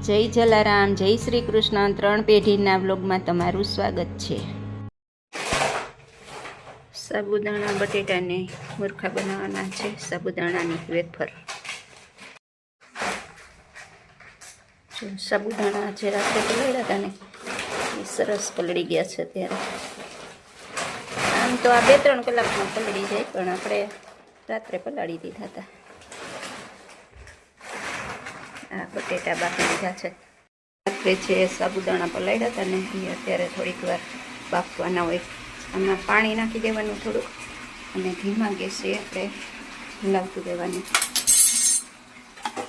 જય જલારામ, જય શ્રી કૃષ્ણ. 3 પેઢીના વ્લોગમાં તમારું સ્વાગત છે. સાબુદાણા બટેટાને મુરખા બનાવવાના છે. સાબુદાણાની વેફર. સાબુદાણા જે રાત્રે પલાળ્યા હતા ને એ સરસ પલળી ગયા છે. ત્યારે આમ તો આ 2-3 કલાકમાં પલળી જાય, પણ આપણે રાત્રે પલાળી દીધા હતા. આ બટેટા બાફી દીધા છે. રાત્રે જે સાબુદાણા પલાળ્યા હતા ને એ અત્યારે થોડીક વાર બાફવાના હોય. આમાં પાણી નાખી દેવાનું થોડુંક, અને ધીમા ગેસે આપણે હલાવતું દેવાનું.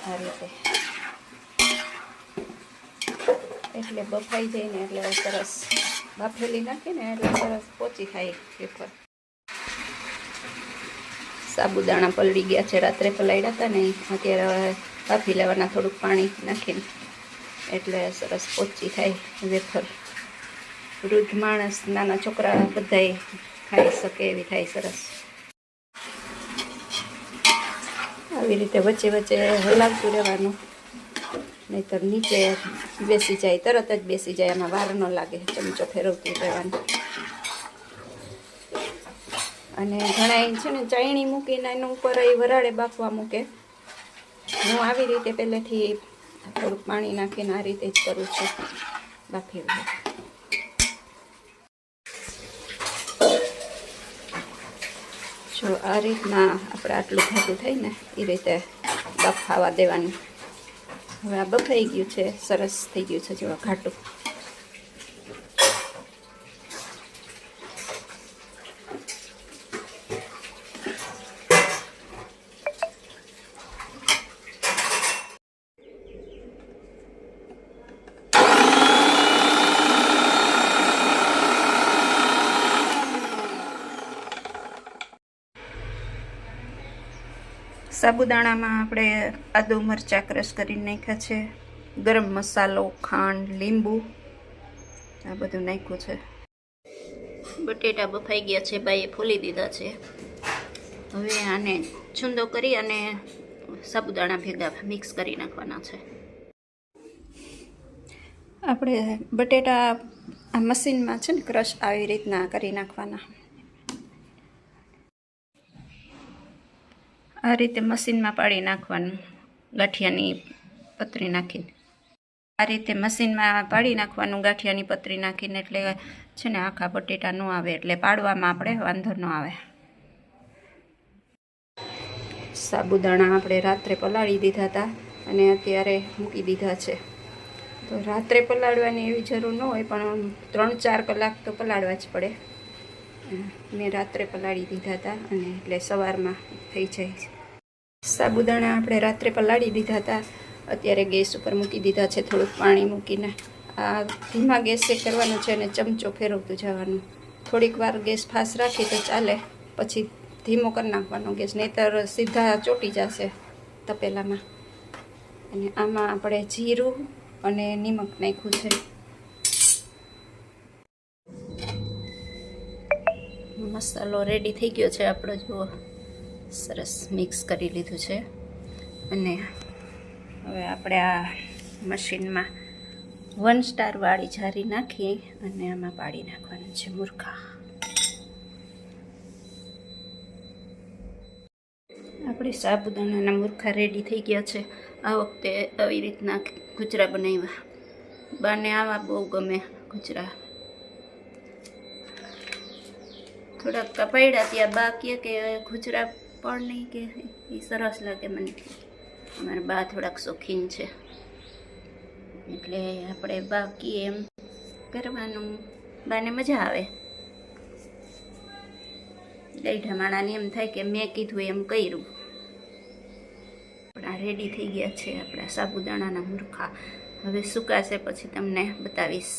આ રીતે એટલે બફાઈ જાય ને એટલે સરસ બાફેલી નાખીને એટલે સરસ પોચી થાય વેફર. સાબુદાણા પલળી ગયા છે. રાત્રે પલાળ્યા હતા ને અત્યારે બાફી લેવાના થોડુંક પાણી નાખીને, એટલે સરસ પોચી થાય વેફર. વૃદ્ધ માણસ, નાના છોકરા બધાય ખાઈ શકે એવી થાય સરસ. આવી રીતે વચ્ચે વચ્ચે હલાવતું રહેવાનું, નહીંતર નીચે બેસી જાય, તરત જ બેસી જાય. એમાં વાર ન લાગે, ચમચો ફેરવતું રહેવાનું. અને ઘણા છે ને ચાયણી મૂકીને એના ઉપર એ વરાળે બાફવા મૂકે. હું આવી રીતે પહેલેથી થોડુંક પાણી નાખીને આ રીતે જ કરું છું, બાફી દઉં. જો આ રીતના આપણે આટલું ઘાટું થાય ને એ રીતે બફાવા દેવાનું. હવે આ બફાઈ ગયું છે, સરસ થઈ ગયું છે. જો ઘાટું સાબુદાણામાં આપણે આદુ મરચાં ક્રશ કરીને નાખ્યા છે, ગરમ મસાલો, ખાંડ, લીંબુ, આ બધું નાખ્યું છે. બટેટા બફાઈ ગયા છે, બાઈએ ફોલી દીધા છે. હવે આને છૂંદો કરી અને સાબુદાણા ભેગા મિક્સ કરી નાખવાના છે. આપણે બટેટા આ મશીનમાં છે ને ક્રશ આવી રીતના કરી નાખવાના. આ રીતે મશીનમાં પાડી નાખવાનું, ગાંઠિયાની પતરી નાખીને. આ રીતે મશીનમાં પાડી નાખવાનું ગાંઠિયાની પતરી નાખીને, એટલે છે ને આખા બટેટા ન આવે, એટલે પાડવામાં આપણે વાંધો ન આવે. સાબુદાણા આપણે રાત્રે પલાળી દીધા હતા અને અત્યારે મૂકી દીધા છે. તો રાત્રે પલાળવાની એવી જરૂર ન હોય, પણ 3-4 કલાક તો પલાળવા જ પડે. મેં રાત્રે પલાળી દીધા હતા અને એટલે સવારમાં થઈ જાય. સાબુદાણા આપણે રાત્રે પલાળી દીધા હતા, અત્યારે ગેસ ઉપર મૂકી દીધા છે. થોડુંક પાણી મૂકીને આ ધીમા ગેસે કરવાનું છે અને ચમચો ફેરવતું જવાનું. થોડીક વાર ગેસ ફાસ્ટ રાખી તો ચાલે, પછી ધીમો કરી નાખવાનો ગેસ, નહીંતર સીધા ચોંટી જશે તપેલામાં. અને આમાં આપણે જીરું અને નિમક નાખ્યું છે. મસાલો રેડી થઈ ગયો છે આપણો. જુઓ, સરસ મિક્સ કરી લીધું છે. અને હવે આપણે આ મશીનમાં 1 સ્ટાર વાળી જારી નાખી અને આમાં પાડી નાખવાનું છે મુરખા. આપણે સાબુદાણાના મુરખા રેડી થઈ ગયા છે. આ વખતે આવી રીતના ગુજરા બનાવ્યા. બાને આવા બહુ ગમે ગુજરા. થોડાક કપાયડા ત્યાં બા કહે કે ગુજરા પણ નહીં, કે એ સરસ લાગે મને. અમારા બા થોડાક શોખીન છે, એટલે આપણે બાકી એમ કરવાનું. બાને મજા આવે. ગઈઢા માણાને એમ થાય કે મેં કીધું એમ કર્યું. આપણા રેડી થઈ ગયા છે આપણા સાબુદાણાના મુરખા. હવે સુકાશે પછી તમને બતાવીશ.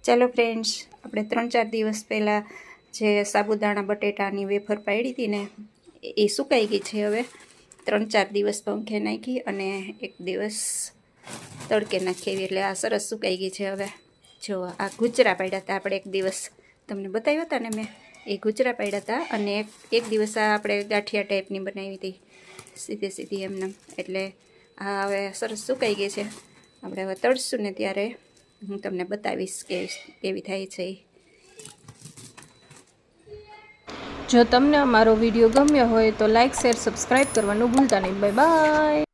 ચાલો ફ્રેન્ડ્સ, આપણે 3-4 દિવસ પહેલાં જે સાબુદાણા બટેટાની વેફર પાડી હતી ને એ સુકાઈ ગઈ છે. હવે 3-4 દિવસ પંખે નાખી અને 1 દિવસ તડકે નાખી, એટલે આ સરસ સુકાઈ ગઈ છે. હવે જો આ ગુજરા પાડ્યા હતા આપણે 1 દિવસ, તમને બતાવ્યા હતા ને મેં, એ ગુજરા પાડ્યા હતા. અને એક દિવસ આ આપણે ગાંઠિયા ટાઈપની બનાવી હતી, સીધી એમને. એટલે આ હવે સરસ સુકાઈ ગઈ છે. આપણે હવે તળશું ને ત્યારે હું તમને બતાવીશ કે કેવી થાય છે. જો તમને અમારો વિડીયો ગમ્યો હોય તો લાઇક શેર સબસ્ક્રાઈબ કરવાનું ભૂલતા નહીં. Bye bye.